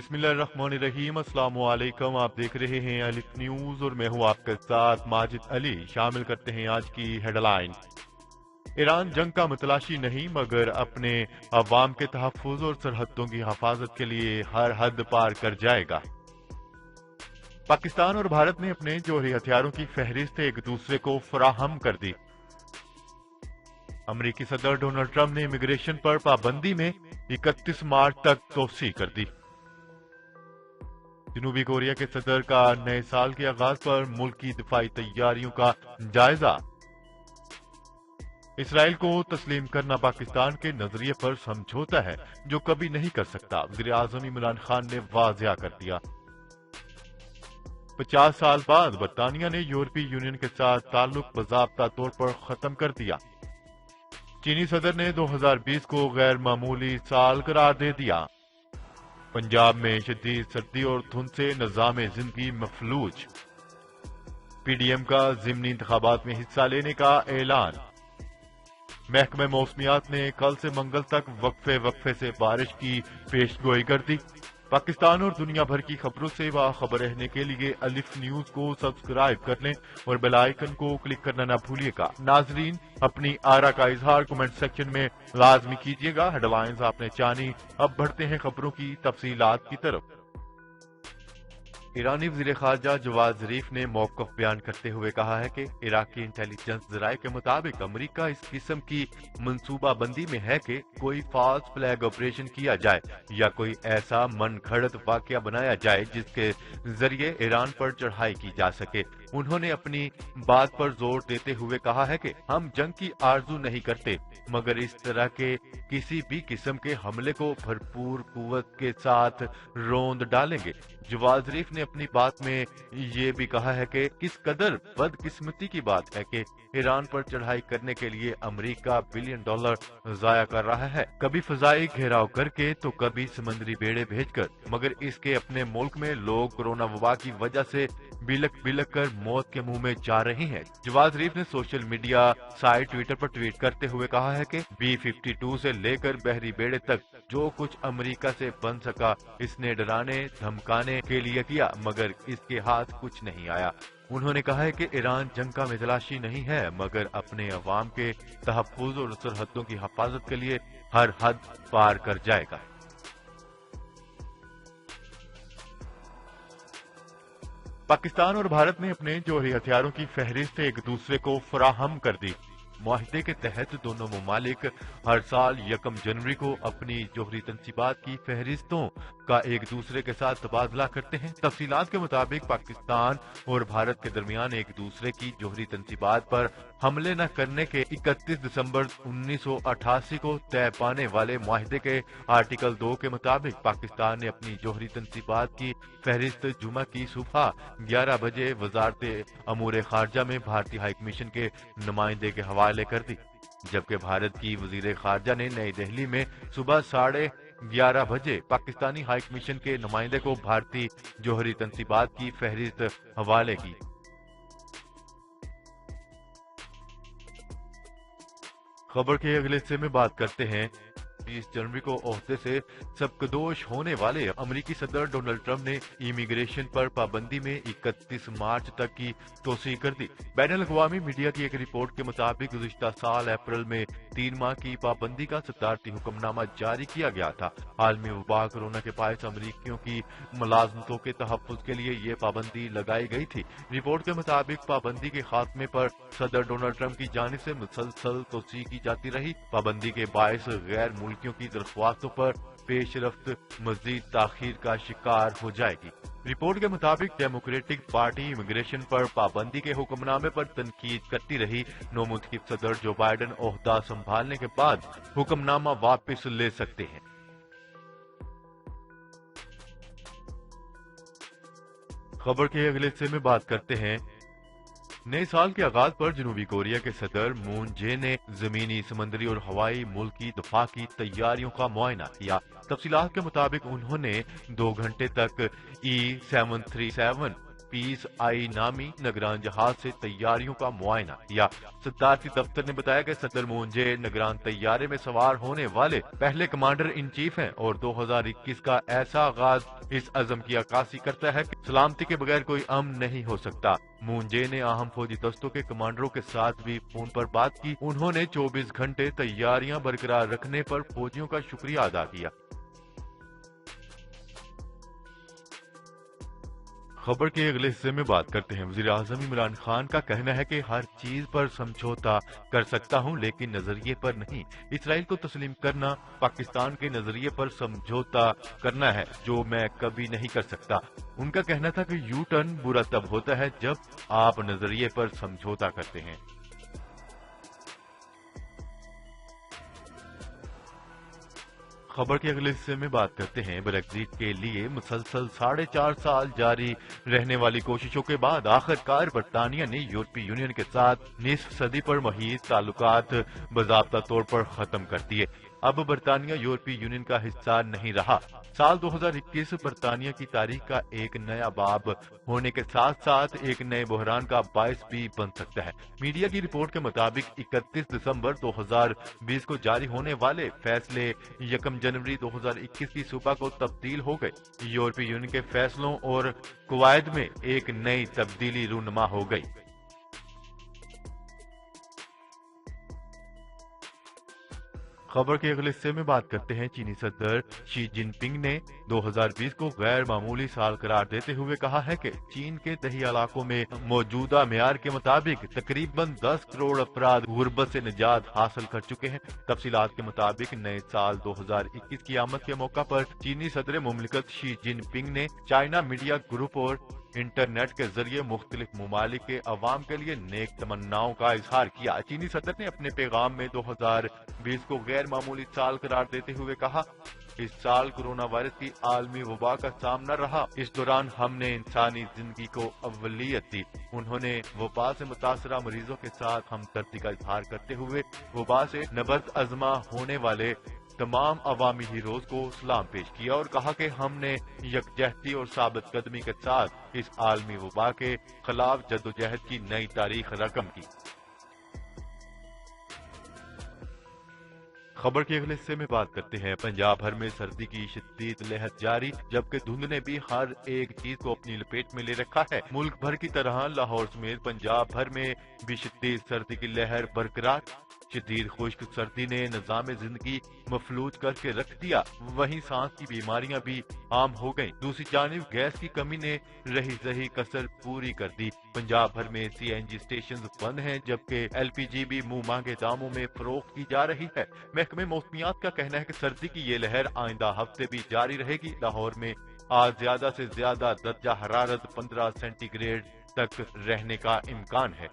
بسم اللہ الرحمن الرحیم، السلام علیکم۔ آپ دیکھ رہے ہیں الف نیوز اور میں ہوں آپ کے ساتھ ماجد علی۔ شامل کرتے ہیں آج کی ہیڈ لائن۔ ایران جنگ کا متلاشی نہیں مگر اپنے عوام کے تحفظ اور سرحدوں کی حفاظت کے لیے ہر حد پار کر جائے گا۔ پاکستان اور بھارت نے اپنے جوہری ہتھیاروں کی فہرست ایک دوسرے کو فراہم کر دی۔ امریکی صدر ڈونلڈ ٹرمپ نے امیگریشن پر پابندی میں 31 مارچ تک توسیع کر دی۔ جنوبی کوریا کے صدر کا نئے سال کے آغاز پر ملک کی دفاعی تیاریوں کا جائزہ۔ اسرائیل کو تسلیم کرنا پاکستان کے نظریے پر سمجھوتا ہے جو کبھی نہیں کر سکتا، وزیر اعظم عمران خان نے واضح کر دیا۔ 50 سال بعد برطانیہ نے یورپی یونین کے ساتھ تعلق باضابطہ طور پر ختم کر دیا۔ چینی صدر نے 2020 کو غیر معمولی سال قرار دے دیا۔ پنجاب میں شدید سردی اور دھند سے نظام زندگی مفلوج۔ پی ڈی ایم کا ضمنی انتخابات میں حصہ لینے کا اعلان۔ محکمہ موسمیات نے کل سے منگل تک وقفے سے بارش کی پیش گوئی کر دی۔ پاکستان اور دنیا بھر کی خبروں سے باخبر رہنے کے لیے الف نیوز کو سبسکرائب کر لیں اور بیل آئیکن کو کلک کرنا نہ بھولیے گا۔ ناظرین، اپنی آرا کا اظہار کمنٹ سیکشن میں لازمی کیجیے گا۔ ہیڈ لائنز آپ نے جانی، اب بڑھتے ہیں خبروں کی تفصیلات کی طرف۔ ایرانی وزیر خارجہ جواد ظریف نے موقف بیان کرتے ہوئے کہا ہے کہ عراقی انٹیلیجنس ذرائع کے مطابق امریکہ اس قسم کی منصوبہ بندی میں ہے کہ کوئی فالس فلیگ آپریشن کیا جائے یا کوئی ایسا من گھڑت واقعہ بنایا جائے جس کے ذریعے ایران پر چڑھائی کی جا سکے۔ انہوں نے اپنی بات پر زور دیتے ہوئے کہا ہے کہ ہم جنگ کی آرزو نہیں کرتے مگر اس طرح کے کسی بھی قسم کے حملے کو بھرپور قوت کے ساتھ روند ڈالیں گے۔ جواد ظریف نے اپنی بات میں یہ بھی کہا ہے کہ کس قدر بدقسمتی کی بات ہے کہ ایران پر چڑھائی کرنے کے لیے امریکہ $بلین ضائع کر رہا ہے، کبھی فضائی گھیراؤ کر کے تو کبھی سمندری بیڑے بھیج کر، مگر اس کے اپنے ملک میں لوگ کورونا وبا کی وجہ سے بلک کر موت کے منہ میں جا رہے ہیں۔ جواد ظریف نے سوشل میڈیا سائٹ ٹویٹر پر ٹویٹ کرتے ہوئے کہا ہے کہ B-52 سے لے کر بحری بیڑے تک جو کچھ امریکہ سے بن سکا اس نے ڈرانے دھمکانے کے لیے کیا مگر اس کے ہاتھ کچھ نہیں آیا۔ انہوں نے کہا ہے کہ ایران جنگ کا متلاشی نہیں ہے مگر اپنے عوام کے تحفظ اور سرحدوں کی حفاظت کے لیے ہر حد پار کر جائے گا۔ پاکستان اور بھارت نے اپنے جوہری ہتھیاروں کی فہرست ایک دوسرے کو فراہم کر دی۔ معاہدے کے تحت دونوں ممالک ہر سال 1 جنوری کو اپنی جوہری تنصیبات کی فہرستوں کا ایک دوسرے کے ساتھ تبادلہ کرتے ہیں۔ تفصیلات کے مطابق پاکستان اور بھارت کے درمیان ایک دوسرے کی جوہری تنصیبات پر حملے نہ کرنے کے 31 دسمبر 1988 کو طے پانے والے معاہدے کے آرٹیکل 2 کے مطابق پاکستان نے اپنی جوہری تنصیبات کی فہرست جمعہ کی صبح 11 بجے وزارت امور خارجہ میں بھارتی ہائی کمیشن کے نمائندے کے حوالے کر دی، جبکہ بھارت کی وزیر خارجہ نے نئی دہلی میں صبح 11:30 بجے پاکستانی ہائی کمیشن کے نمائندے کو بھارتی جوہری تنصیبات کی فہرست حوالے کی۔ خبر کے اگلے حصے میں بات کرتے ہیں۔ 20 جنوری کو عہدے سے سبکدوش ہونے والے امریکی صدر ڈونلڈ ٹرمپ نے امیگریشن پر پابندی میں 31 مارچ تک کی توسیع کر دی۔ بین الاقوامی میڈیا کی ایک رپورٹ کے مطابق گزشتہ سال اپریل میں 3 ماہ کی پابندی کا صدارتی حکم نامہ جاری کیا گیا تھا۔ عالمی وبا کورونا کے باعث امریکیوں کی ملازمتوں کے تحفظ کے لیے یہ پابندی لگائی گئی تھی۔ رپورٹ کے مطابق پابندی کے خاتمے پر صدر ڈونلڈ ٹرمپ کی جانب سے مسلسل توسیع کی جاتی رہی۔ پابندی کے باعث غیر ملکیوں کی درخواستوں پر پیش رفت مزید تاخیر کا شکار ہو جائے گی۔ رپورٹ کے مطابق ڈیموکریٹک پارٹی امیگریشن پر پابندی کے حکم نامے پر تنقید کرتی رہی۔ نو منتخب صدر جو بائیڈن عہدہ سنبھالنے کے بعد حکم نامہ واپس لے سکتے ہیں۔ خبر کے اگلے حصے میں بات کرتے ہیں۔ نئے سال کے آغاز پر جنوبی کوریا کے صدر مون جے نے زمینی، سمندری اور ہوائی ملک کی دفاع کی تیاریوں کا معائنہ کیا۔ تفصیلات کے مطابق انہوں نے 2 گھنٹے تک E-737 पीस आई नामी निगरान जहाज से तैयारियों का मुआयना किया। सदारती दफ्तर ने बताया कि सदर मून जे निगरान तैयारे में सवार होने वाले पहले कमांडर इन चीफ हैं और 2021 का ऐसा आगाज इस अज़म की अक्कासी करता है कि सलामती के बगैर कोई अमन नहीं हो सकता। मून जे ने अहम फौजी दस्तों के कमांडरों के साथ भी फोन पर बात की। उन्होंने 24 घंटे तैयारियां बरकरार रखने पर फौजियों का शुक्रिया अदा किया। खबर के अगले हिस्से में बात करते हैं। वज़ीर आज़म इमरान खान का कहना है कि हर चीज पर समझौता कर सकता हूं लेकिन नजरिए पर नहीं। इसराइल को तस्लीम करना पाकिस्तान के नजरिए पर समझौता करना है जो मैं कभी नहीं कर सकता। उनका कहना था कि यू टर्न बुरा तब होता है जब आप नजरिए पर समझौता करते हैं। खबर के अगले हिस्से में बात करते हैं। ब्रेक्जिट के लिए मुसलसल 4.5 साल जारी रहने वाली कोशिशों के बाद आखिरकार बरतानिया ने यूरोपीय यूनियन के साथ निस्फ सदी पर महीज ताल्लुकात बाज़ाब्ता तौर पर खत्म कर दिए। अब बरतानिया यूरोपीय यूनियन का हिस्सा नहीं रहा। साल 2021 बरतानिया की तारीख का एक नया बाब होने के साथ साथ एक नए बहरान का बायस भी बन सकता है। मीडिया की रिपोर्ट के मुताबिक 31 दिसंबर 2020 को जारी होने वाले फैसले 1 जनवरी 2021 की सुबह को तब्दील हो गए। यूरोपीय यूनियन के फैसलों और कवायद में एक नई तब्दीली रूनुमा हो गई। खबर के अगले हिस्से में बात करते हैं। चीनी सदर शी जिनपिंग ने 2020 को गैर मामूली साल करार देते हुए कहा है कि चीन के दही इलाकों में मौजूदा मेयार के मुताबिक तकरीबन 10 करोड़ अफराद गुर्बत से निजात हासिल कर चुके हैं। तफसीलात के मुताबिक नए साल 2021 की आमद के मौका पर चीनी सदर मुमलिकत शी जिनपिंग ने चाइना मीडिया ग्रुप और इंटरनेट के जरिए मुख्तलिफ ममालिक के अवाम के लिए नेक तमन्नाओं का इजहार किया। चीनी सदर ने अपने पैगाम में 2020 को गैर मामूली साल करार देते हुए कहा, इस साल कोरोना वायरस की आलमी वबा का सामना रहा। इस दौरान हमने इंसानी जिंदगी को अव्वलियत दी। उन्होंने वबा से मुतासरा मरीजों के साथ हमदर्दी का इजहार करते हुए वबा से नबर्द अजमा होने वाले तमाम अवामी हीरोज को सलाम पेश किया और कहा कि हमने यकजहती और साबित कदमी के साथ इस आलमी वबा के खिलाफ जद्दोजहद की नई तारीख रकम की। खबर के अगले हिस्से में बात करते हैं। पंजाब भर में सर्दी की शिद्दत लहर जारी, जबकि धुंध ने भी हर एक चीज को अपनी लपेट में ले रखा है। मुल्क भर की तरह लाहौर समेत पंजाब भर में भी शिद्दत सर्दी की लहर बरकरार। शदीद खुश्क सर्दी ने निजाम जिंदगी मफलूज करके रख दिया। वहीं सांस की बीमारियां भी आम हो गईं। दूसरी जानिब गैस की कमी ने रही सही कसर पूरी कर दी। पंजाब भर में CNG स्टेशन बंद हैं, जबकि LPG भी मुंह मांगे दामों में फरोख्त की जा रही है। महकमे मौसमियात का कहना है कि सर्दी की ये लहर आइंदा हफ्ते भी जारी रहेगी। लाहौर में आज ज्यादा से ज्यादा दर्जा हरारत 15 सेंटीग्रेड तक रहने का इम्कान है।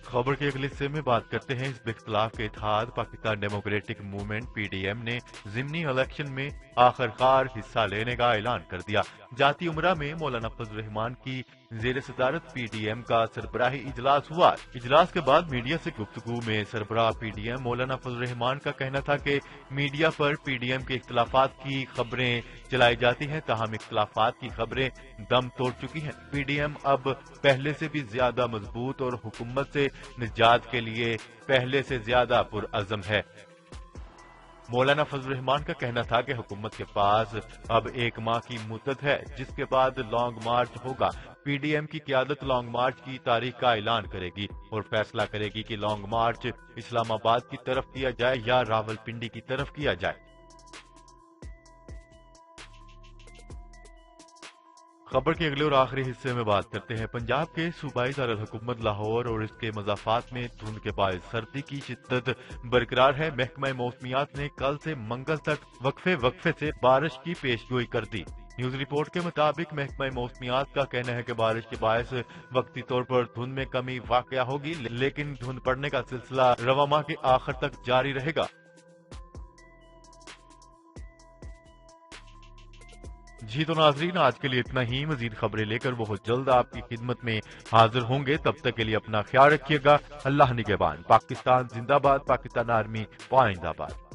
खबर के अगले हिस्से में बात करते हैं। इस इख्तिलाफ के इत्तेहाद पाकिस्तान डेमोक्रेटिक मूवमेंट PDM ने ज़िमनी इलेक्शन में आखिरकार हिस्सा लेने का ऐलान कर दिया। जाती उमरा में मौलाना फजल रहमान की जेर सदारत PDM का सरबराही इजलास हुआ। इजलास के बाद मीडिया से गुफ्तगू में सरबराह PDM मौलाना फजल रहमान का कहना था कि मीडिया पर PDM के इख्तिलाफात की खबरें चलाई जाती हैं, ताहम इख्तिलाफात की खबरें दम तोड़ चुकी हैं। PDM अब पहले से भी ज्यादा मजबूत और हुकूमत से निजात के लिए पहले से ज्यादा पुरअज़म है। मौलाना फजल रहमान का कहना था कि हुकूमत के पास अब 1 माह की मुद्दत है, जिसके बाद लॉन्ग मार्च होगा। PDM की क़यादत लॉन्ग मार्च की तारीख का ऐलान करेगी और फैसला करेगी कि लॉन्ग मार्च इस्लामाबाद की तरफ किया जाए या रावलपिंडी की तरफ किया जाए। खबर के अगले और आखिरी हिस्से में बात करते हैं। पंजाब के सूबाई दारुल हुकूमत लाहौर और इसके मज़ाफ़ात में धुंध के बायस सर्दी की शिद्दत बरकरार है। महकमा मौसमियात ने कल से मंगल तक वक्फे से बारिश की पेशगोई कर दी। न्यूज रिपोर्ट के मुताबिक महकमा मौसमियात का कहना है कि बारिश के बायस वक्ती तौर पर धुंध में कमी वाक़या होगी, लेकिन धुंध पड़ने का सिलसिला रवा माह के आखिर तक जारी रहेगा। जी तो नाजरीन, आज के लिए इतना ही। मजीद खबरें लेकर बहुत जल्द आपकी खिदमत में हाजिर होंगे। तब तक के लिए अपना ख्याल रखिएगा। अल्लाह निगहबान। पाकिस्तान जिंदाबाद। पाकिस्तान आर्मी पाइंदाबाद।